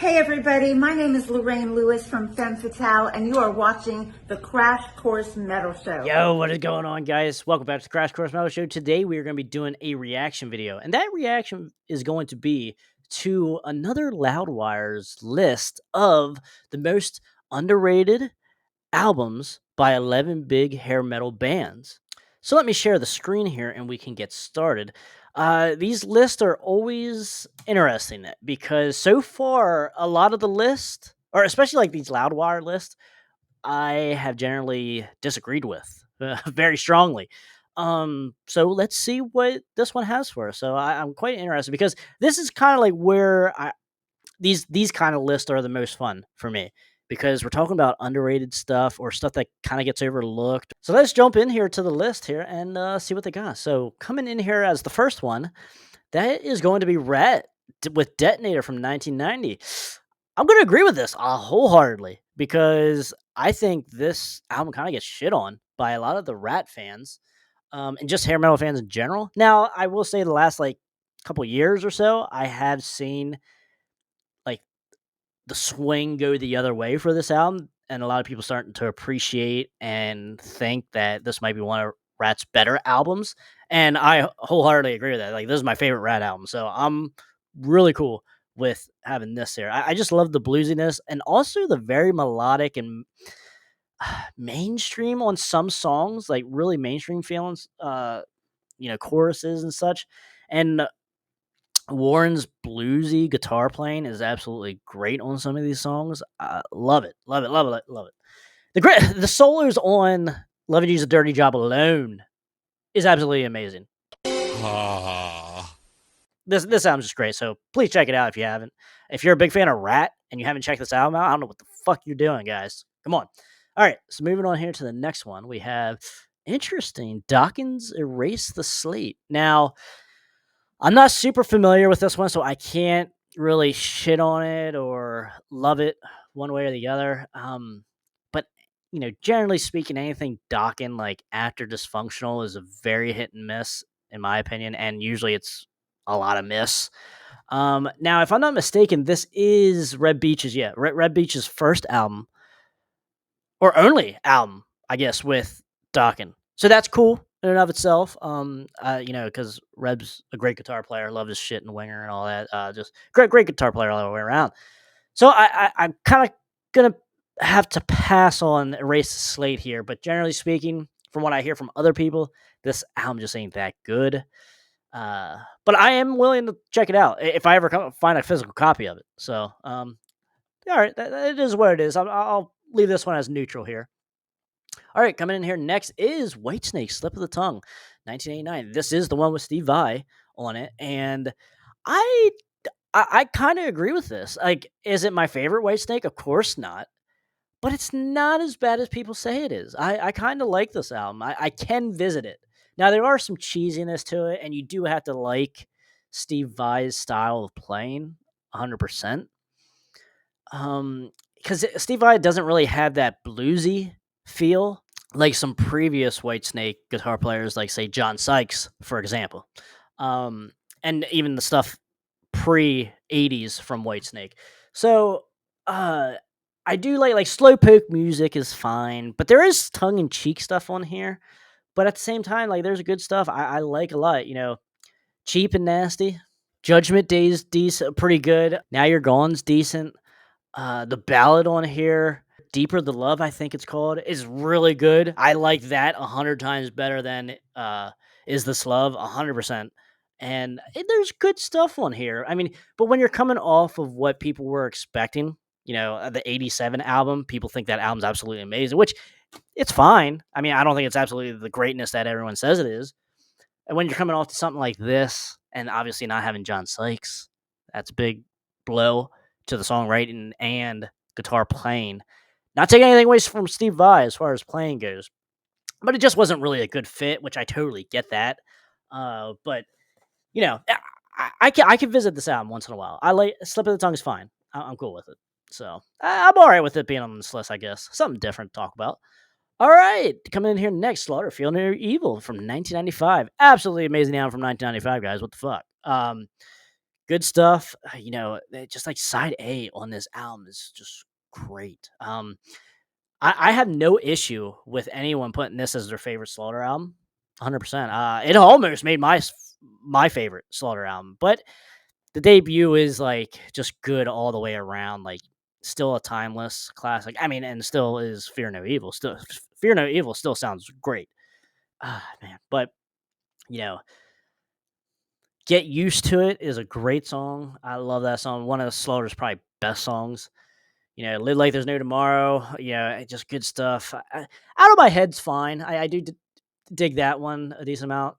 Hey everybody, my name is Lorraine Lewis from Femme Fatale, and you are watching the Crash Course Metal Show. Yo, what is going on, guys? Welcome back to the Crash Course Metal Show. Today we are going to be doing a reaction video, and that reaction is going to be to another Loudwires list of the most underrated albums by 11 big hair metal bands. So let me share the screen here and we can get started. These lists are always interesting because so far, a lot of the list, or especially like these Loudwire lists, I have generally disagreed with very strongly. So let's see what this one has for us. So I'm quite interested because this is kind of like where these kind of lists are the most fun for me because we're talking about underrated stuff or stuff that kind of gets overlooked. So let's jump in here to the list here and see what they got. So coming in here as the first one, that is going to be Ratt with Detonator from 1990. I'm going to agree with this wholeheartedly because I think this album kind of gets shit on by a lot of the Ratt fans and just hair metal fans in general. Now, I will say the last like couple years or so, I have seen like the swing go the other way for this album, and a lot of people starting to appreciate and think that this might be one of Ratt's better albums. And I wholeheartedly agree with that. Like, this is my favorite Ratt album, so I'm really cool with having this here. I just love the bluesiness and also the very melodic and mainstream on some songs, like really mainstream feelings, choruses and such. And Warren's bluesy guitar playing is absolutely great on some of these songs. Love it, love it, love it, love it. The solos on "Loving You's a Dirty Job" alone is absolutely amazing. This album's just great, so please check it out if you haven't. If you're a big fan of Ratt and you haven't checked this album out, I don't know what the fuck you're doing, guys. Come on. All right, so moving on here to the next one, we have interesting Dokken's Erase the Slate. Now, I'm not super familiar with this one, so I can't really shit on it or love it one way or the other. But generally speaking, anything Dokken like after Dysfunctional is a very hit and miss, in my opinion, and usually it's a lot of miss. Now, if I'm not mistaken, this is Red Beach's Red Beach's first album or only album, I guess, with Dokken. So that's cool in and of itself. Because Reb's a great guitar player. Love his shit and Winger and all that. Just great guitar player all the way around. So I'm kind of gonna have to pass on Erase the Slate here. But generally speaking, from what I hear from other people, this album just ain't that good. But I am willing to check it out if I ever find a physical copy of it. So, all right, that is what it is. I'll leave this one as neutral here. All right, coming in here next is Whitesnake, Slip of the Tongue, 1989. This is the one with Steve Vai on it, and I I kind of agree with this. Like, is it my favorite Whitesnake? Of course not. But it's not as bad as people say it is. I kind of like this album. I can visit it. Now, there are some cheesiness to it, and you do have to like Steve Vai's style of playing 100%. Because Steve Vai doesn't really have that bluesy feel like some previous Whitesnake guitar players, like, say, John Sykes, for example. And even the stuff pre-80s from Whitesnake. So, I do like slowpoke music is fine, but there is tongue-in-cheek stuff on here. But at the same time, like, there's good stuff I like a lot. Cheap and Nasty. Judgment Day's decent, pretty good. Now You're Gone's decent. The ballad on here, Deeper the Love, I think it's called, is really good. I like that 100 times better than Is This Love, 100%. And there's good stuff on here. I mean, but when you're coming off of what people were expecting, the 87 album, people think that album's absolutely amazing, which it's fine. I mean, I don't think it's absolutely the greatness that everyone says it is. And when you're coming off to something like this, and obviously not having John Sykes, that's a big blow to the songwriting and guitar playing. Not taking anything away from Steve Vai as far as playing goes, but it just wasn't really a good fit, which I totally get that. But I can visit this album once in a while. I like Slip of the Tongue is fine. I'm cool with it. So I'm all right with it being on this list, I guess. Something different to talk about. All right, coming in here next, Slaughter, Feel No Evil from 1995. Absolutely amazing album from 1995, guys. What the fuck? good stuff. Just like side A on this album is just great. I have no issue with anyone putting this as their favorite Slaughter album. 100%. It almost made my favorite Slaughter album, but the debut is like just good all the way around. Like still a timeless classic. I mean, and still is Fear No Evil. Still, Fear No Evil still sounds great. Man, but you know, Get Used to It is a great song. I love that song. One of Slaughter's probably best songs. Live Like There's No Tomorrow. Just good stuff. Out of My Head's fine. I do dig that one a decent amount.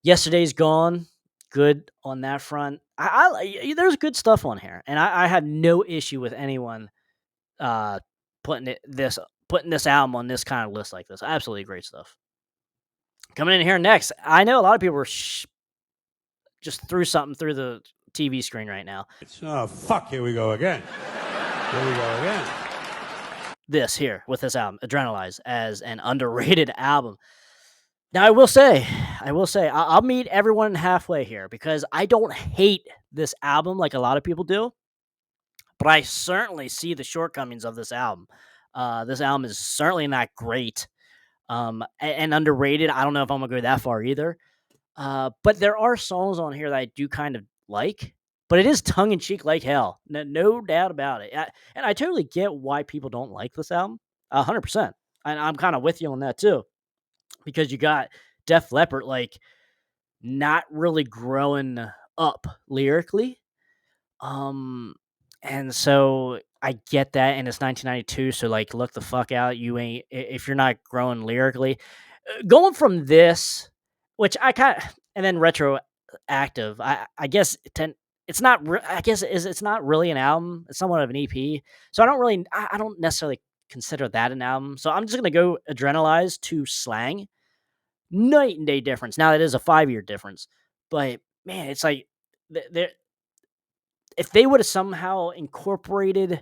Yesterday's Gone. Good on that front. There's good stuff on here, and I have no issue with anyone uh, putting this album on this kind of list like this. Absolutely great stuff. Coming in here next, I know a lot of people were just threw something through the TV screen right now. Oh, fuck, here we go again. Here we go again. This here with this album, Adrenalize, as an underrated album. Now, I will say, I'll meet everyone halfway here because I don't hate this album like a lot of people do, but I certainly see the shortcomings of this album. This album is certainly not great and underrated. I don't know if I'm going to go that far either. But there are songs on here that I do kind of like, but it is tongue-in-cheek like hell. No doubt about it. And I totally get why people don't like this album, 100%. And I'm kind of with you on that too, because you got Def Leppard, like, not really growing up lyrically. And so I get that, and it's 1992, so, like, look the fuck out. You ain't, if you're not growing lyrically. Going from this, which I kind of, and then retroactive, I guess it's not, I guess it's not really an album. It's somewhat of an EP. So I don't necessarily consider that an album. So I'm just going to go Adrenalize to Slang. Night and day difference. Now, it is a 5-year difference, but man, it's like, if they would have somehow incorporated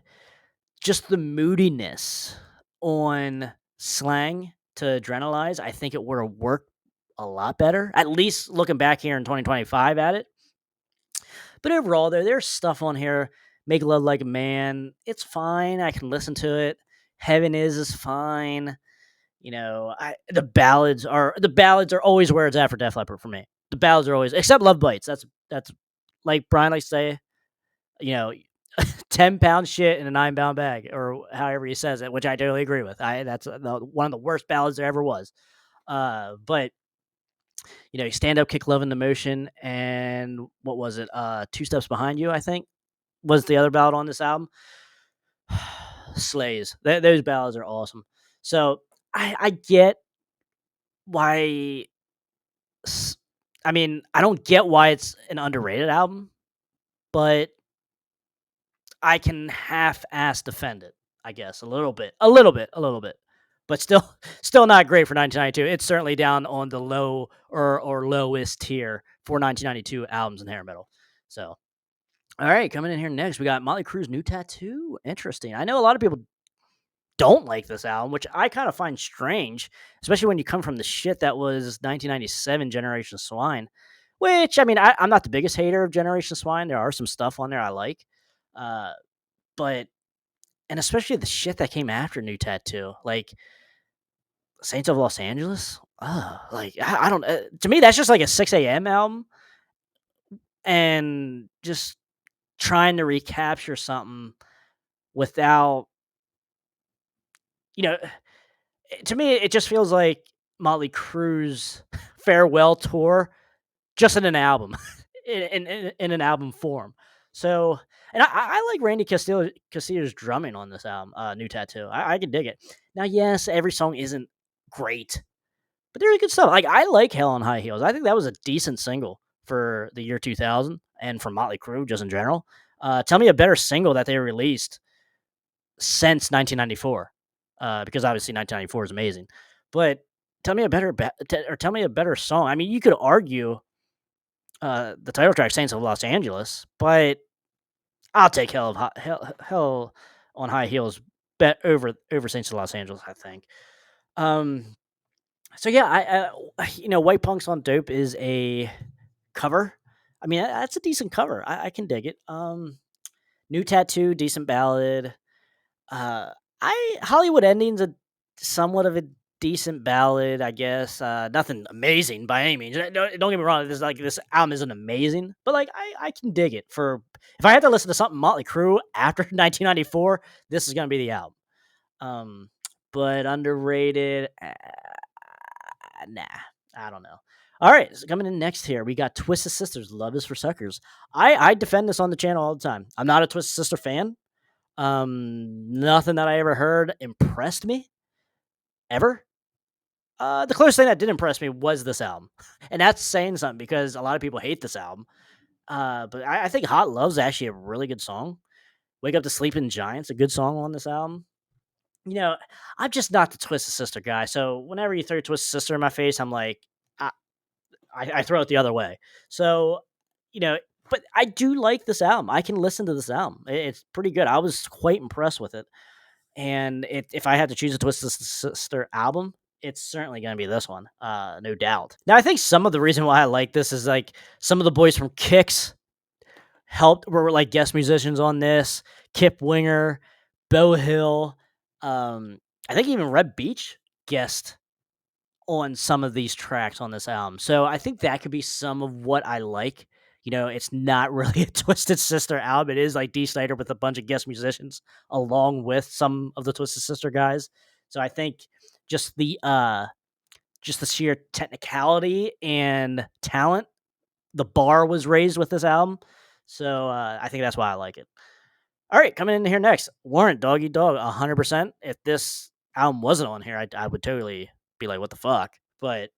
just the moodiness on Slang to Adrenalize, I think it would have worked a lot better, at least looking back here in 2025 at it. But overall, there's stuff on here. Make Love Like a Man. It's fine. I can listen to it. Heaven is fine. The ballads are always where it's at for Def Leppard for me. The ballads are always, except Love Bites. That's like Brian likes to say, 10-pound shit in a 9-pound bag, or however he says it, which I totally agree with. That's one of the worst ballads there ever was. But Stand Up, Kick Love into Motion, and what was it? Two Steps Behind You, I think, was the other ballad on this album. Slays. Those ballads are awesome. So I get why. I don't get why it's an underrated album, but I can half-ass defend it, I guess, a little bit, but still not great for 1992. It's certainly down on the low or lowest tier for 1992 albums in hair metal. So, all right, coming in here next, we got Mötley Crüe's New Tattoo. Interesting. I know a lot of people don't like this album, which I kind of find strange, especially when you come from the shit that was 1997 Generation Swine, which, I'm not the biggest hater of Generation Swine. There are some stuff on there I like. But and especially the shit that came after New Tattoo, like Saints of Los Angeles. I don't. To me, that's just like a 6 a.m. album, and just trying to recapture something without, to me, it just feels like Mötley Crüe's farewell tour, just in an album, in an album form. So, and I like Randy Castillo's drumming on this album, New Tattoo. I can dig it. Now, yes, every song isn't great, but there's good stuff. Like, I like Hell on High Heels. I think that was a decent single for the year 2000 and for Mötley Crüe just in general. Tell me a better single that they released since 1994, because obviously 1994 is amazing. But tell me a better song. You could argue the title track, Saints of Los Angeles, but I'll take Hell on High Heels over Saints of Los Angeles, I think. So yeah, White Punks on Dope is a cover. I mean, that's a decent cover. I can dig it. New Tattoo, decent ballad. Uh, I Hollywood Ending's a somewhat of a decent ballad, I guess. Nothing amazing by any means. Don't get me wrong. This album isn't amazing, but like I can dig it. For if I had to listen to something Mötley Crüe after 1994, this is gonna be the album. But underrated. Nah, I don't know. All right, so coming in next here, we got Twisted Sisters. Love is for Suckers. I defend this on the channel all the time. I'm not a Twisted Sister fan. Nothing that I ever heard impressed me ever. The closest thing that did impress me was this album, and that's saying something because a lot of people hate this album. But I think Hot Love's actually a really good song. Wake Up to Sleeping Giants, a good song on this album. You know, I'm just not the Twisted Sister guy. So whenever you throw Twisted Sister in my face, I'm like, I throw it the other way. So, but I do like this album. I can listen to this album. It's pretty good. I was quite impressed with it. And if I had to choose a Twisted Sister album, it's certainly going to be this one, no doubt. Now, I think some of the reason why I like this is like some of the boys from Kix were like guest musicians on this. Kip Winger, Bo Hill, I think even Red Beach guest on some of these tracks on this album. So I think that could be some of what I like. It's not really a Twisted Sister album. It is like Detonator with a bunch of guest musicians along with some of the Twisted Sister guys. So I think just the sheer technicality and talent, the bar was raised with this album. So I think that's why I like it. All right, coming in here next, Warrant, Dog Eat Dog, 100%. If this album wasn't on here, I would totally be like, what the fuck? But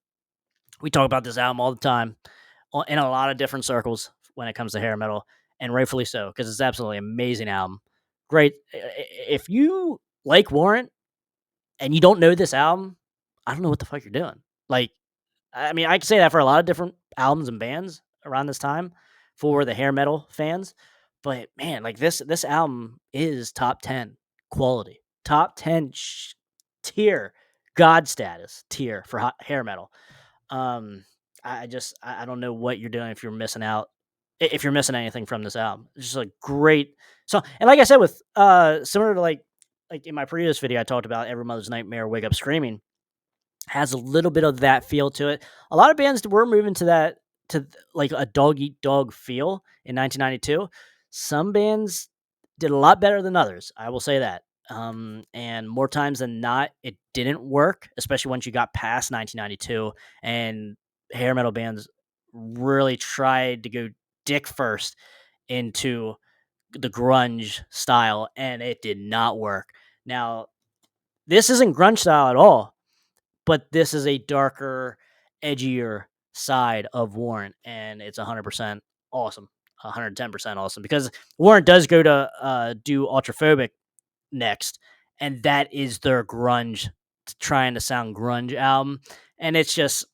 we talk about this album all the time in a lot of different circles when it comes to hair metal, and rightfully so, because it's absolutely amazing album. Great. If you like Warrant and you don't know this album, I don't know what the fuck you're doing. Like, I mean, I can say that for a lot of different albums and bands around this time for the hair metal fans. But man, like this album is top 10 quality, top 10 tier, god status tier for hair metal. I don't know what you're doing if you're missing out. If you're missing anything from this album, it's just a great song. And like I said, with similar to like in my previous video, I talked about Every Mother's Nightmare, Wake Up Screaming, has a little bit of that feel to it. A lot of bands were moving to like a dog eat dog feel in 1992. Some bands did a lot better than others. I will say that. And more times than not, it didn't work, especially once you got past 1992 and hair metal bands really tried to go dick first into the grunge style, and it did not work. Now, this isn't grunge style at all, but this is a darker, edgier side of Warrant, and it's 100% awesome, 110% awesome, because Warrant does go to do Ultraphobic next, and that is their grunge, trying to sound grunge album, and it's just,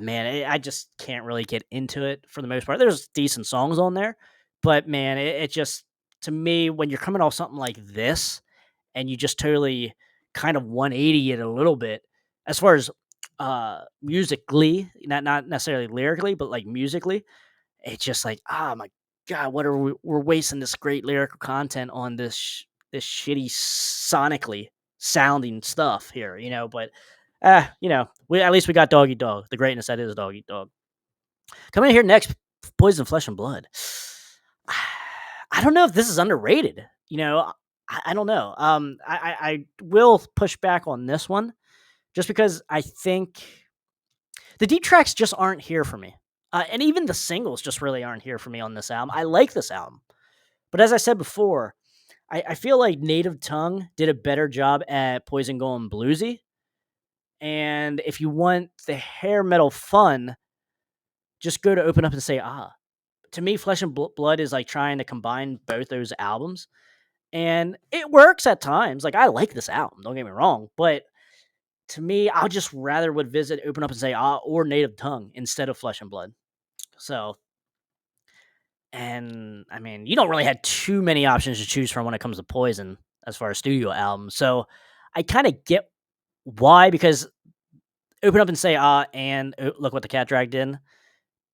man, I just can't really get into it for the most part. There's decent songs on there, but man, it just, to me, when you're coming off something like this, and you just totally kind of 180 it a little bit, as far as musically, not necessarily lyrically, but like musically, it's just like, oh my god, what are we're wasting this great lyrical content on this shitty sonically sounding stuff here, But we at least we got Dog Eat Dog, the greatness that is Dog Eat Dog. Coming in here next, Poison Flesh and Blood. I don't know if this is underrated. I don't know. I will push back on this one, just because I think the deep tracks just aren't here for me. And even the singles just really aren't here for me on this album. I like this album. But as I said before, I feel like Native Tongue did a better job at Poison going bluesy. And if you want the hair metal fun, just go to Open Up and Say Ah. To me, Flesh and Blood is like trying to combine both those albums. And it works at times. Like, I like this album, don't get me wrong. But to me, I just rather would visit Open Up and Say Ah or Native Tongue instead of Flesh and Blood. So, and I mean, you don't really have too many options to choose from when it comes to Poison as far as studio albums. So I kind of get why, because Open Up and Say Ah and Look What the Cat Dragged In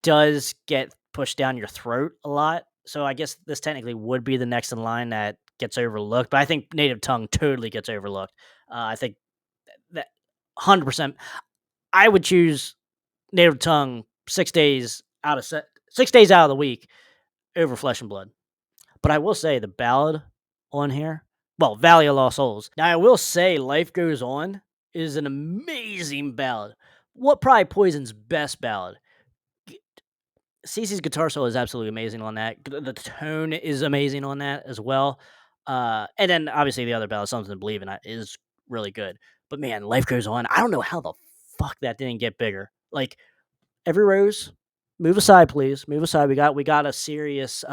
does get pushed down your throat a lot. So I guess this technically would be the next in line that gets overlooked. But I think Native Tongue totally gets overlooked. I think that 100%. I would choose Native Tongue 6 days out of 6 days out of the week over Flesh and Blood. But I will say the ballad on here, well, Valley of Lost Souls. Now I will say Life Goes On is an amazing ballad. What probably Poison's best ballad. Cece's guitar solo is absolutely amazing on that. The tone is amazing on that as well. And then obviously the other ballad, Something to Believe in, is really good. But man, Life Goes On. I don't know how the fuck that didn't get bigger. Like Every Rose, move aside, please. Move aside. We got a serious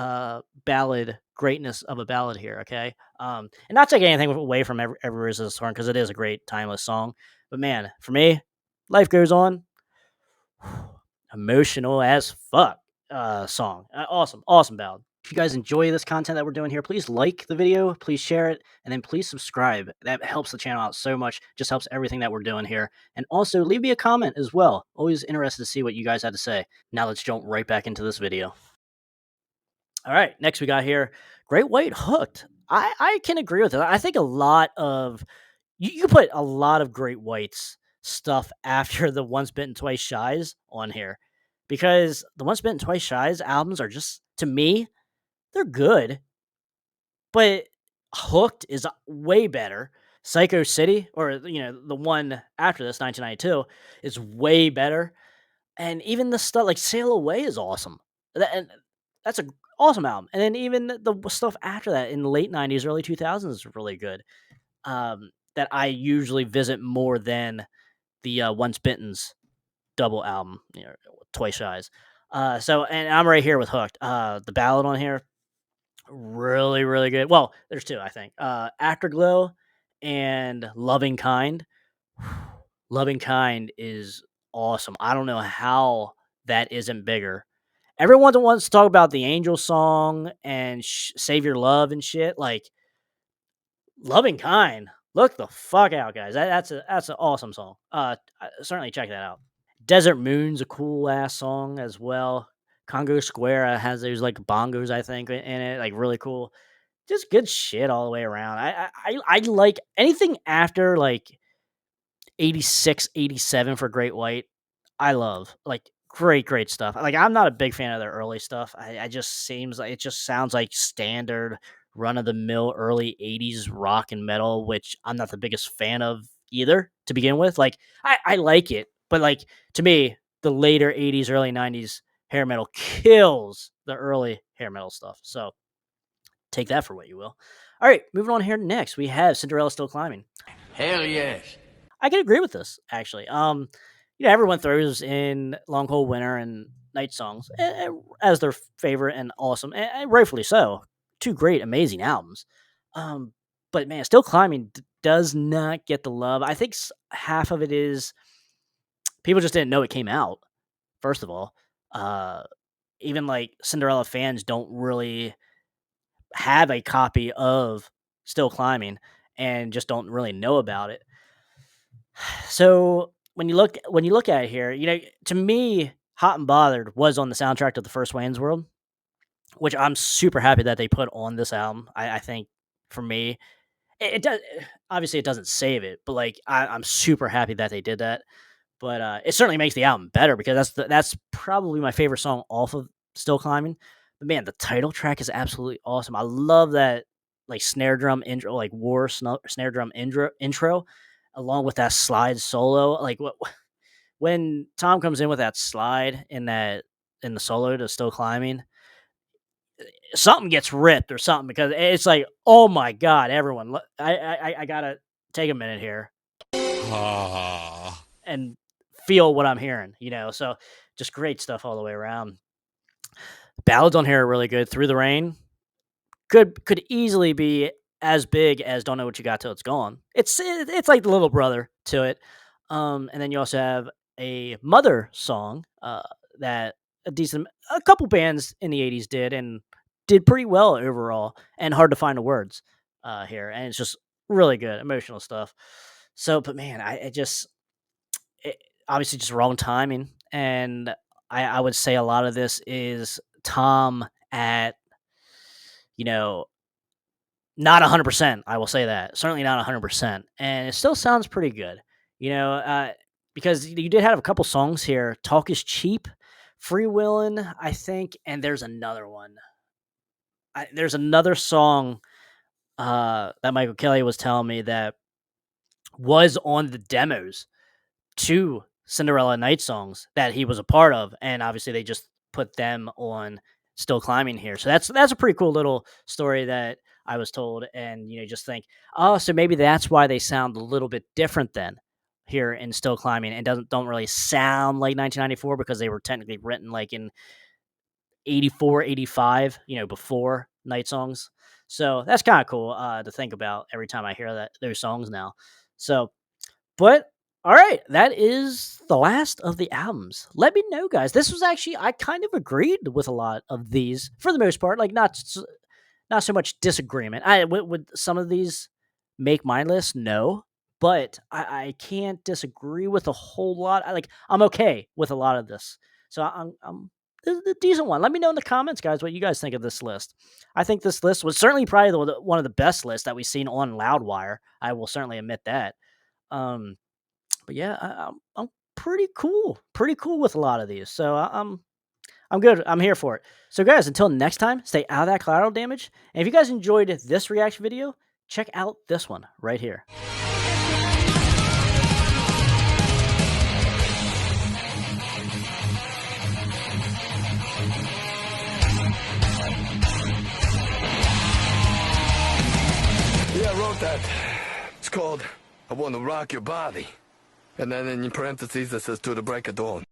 ballad greatness of a ballad here, okay? And not taking anything away from Every Rose is a Thorn, because it is a great timeless song. But man, for me, Life Goes On, emotional as fuck song. Awesome ballad. If you guys enjoy this content that we're doing here, please like the video, please share it, and then please subscribe. That helps the channel out so much. Just helps everything that we're doing here. And also leave me a comment as well. Always interested to see what you guys had to say. Now let's jump right back into this video. All right, next we got here, Great White Hooked. I can agree with it. I think a lot of you put a lot of Great Whites stuff after the Once Bitten Twice Shy's on here, because the Once Bitten Twice Shy's albums are just, to me, they're good, but Hooked is way better. Psycho City, or the one after this, 1992, is way better. And even the stuff like Sail Away is awesome. And that's a awesome album. And then even the stuff after that in the late 90s, early 2000s is really good. That I usually visit more than the Once Bitten's double album, Twice Shy's. And I'm right here with Hooked. The ballad on here, really, really good. Well, there's two, I think. Afterglow and Loving Kind. Loving Kind is awesome. I don't know how that isn't bigger. Everyone wants to talk about the Angel song and Save Your Love and shit. Like, Loving Kind, look the fuck out, guys. That's an awesome song. Certainly check that out. Desert Moon's a cool ass song as well. Congo Square has those like bongos, I think, in it, like really cool. Just good shit all the way around. I like anything after like 86, 87 for Great White. I love, like, great stuff. Like, I'm not a big fan of their early stuff. I just seems like it just sounds like standard run of the mill early 80s rock and metal, which I'm not the biggest fan of either to begin with. Like, I like it, but like, to me, the later 80s, early 90s hair metal kills the early hair metal stuff. So take that for what you will. All right, moving on here next, we have Cinderella Still Climbing. Hell yes. I can agree with this, actually. Everyone throws in Long Cold Winter and Night Songs as their favorite and awesome, and rightfully so. Two great, amazing albums. But man, Still Climbing does not get the love. I think half of it is people just didn't know it came out, first of all. Even like Cinderella fans don't really have a copy of Still Climbing and just don't really know about it. So when you look at it here, to me, Hot and Bothered was on the soundtrack to the first Wayne's World, which I'm super happy that they put on this album. I think for me, it does. Obviously, it doesn't save it, but like I'm super happy that they did that. But it certainly makes the album better, because that's probably my favorite song off of Still Climbing. But man, the title track is absolutely awesome. I love that like snare drum intro, like war snare drum intro, along with that slide solo. Like when Tom comes in with that slide in the solo to Still Climbing, something gets ripped or something, because it's like, oh my god, everyone, I gotta take a minute here and feel what I'm hearing, So just great stuff all the way around. Ballads on here are really good. Through the Rain could easily be as big as Don't Know What You Got Till It's Gone. It's like the little brother to it. And then you also have a Mother song that a couple bands in the 80s did, and did pretty well overall, and Hard to Find the Words here. And it's just really good, emotional stuff. So, but man, obviously just wrong timing. And I would say a lot of this is Tom at, not 100%. I will say that. Certainly not 100%. And it still sounds pretty good, because you did have a couple songs here. Talk is Cheap, Freewheelin', I think, and there's another one. There's another song that Michael Kelly was telling me that was on the demos to Cinderella Night Songs that he was a part of, and obviously they just put them on Still Climbing here. So that's a pretty cool little story that I was told, and just think, oh, so maybe that's why they sound a little bit different then here in Still Climbing, and don't really sound like 1994 because they were technically written like in 84, 85, before Night Songs. So that's kind of cool to think about every time I hear those songs now. So, but all right, that is the last of the albums. Let me know, guys. This was actually, I kind of agreed with a lot of these for the most part. Like not so much disagreement. Would some of these make my list? No, but I can't disagree with a whole lot. I'm okay with a lot of this. So I'm the decent one. Let me know in the comments, guys, what you guys think of this list. I think this list was certainly probably one of the best lists that we've seen on Loudwire. I will certainly admit that. But yeah, I'm pretty cool with a lot of these. So I'm good. I'm here for it. So guys, until next time, stay out of that collateral damage. And if you guys enjoyed this reaction video, check out this one right here. Yeah, I wrote that. It's called I Want to Rock Your Body. And then in parentheses it says to the break of dawn.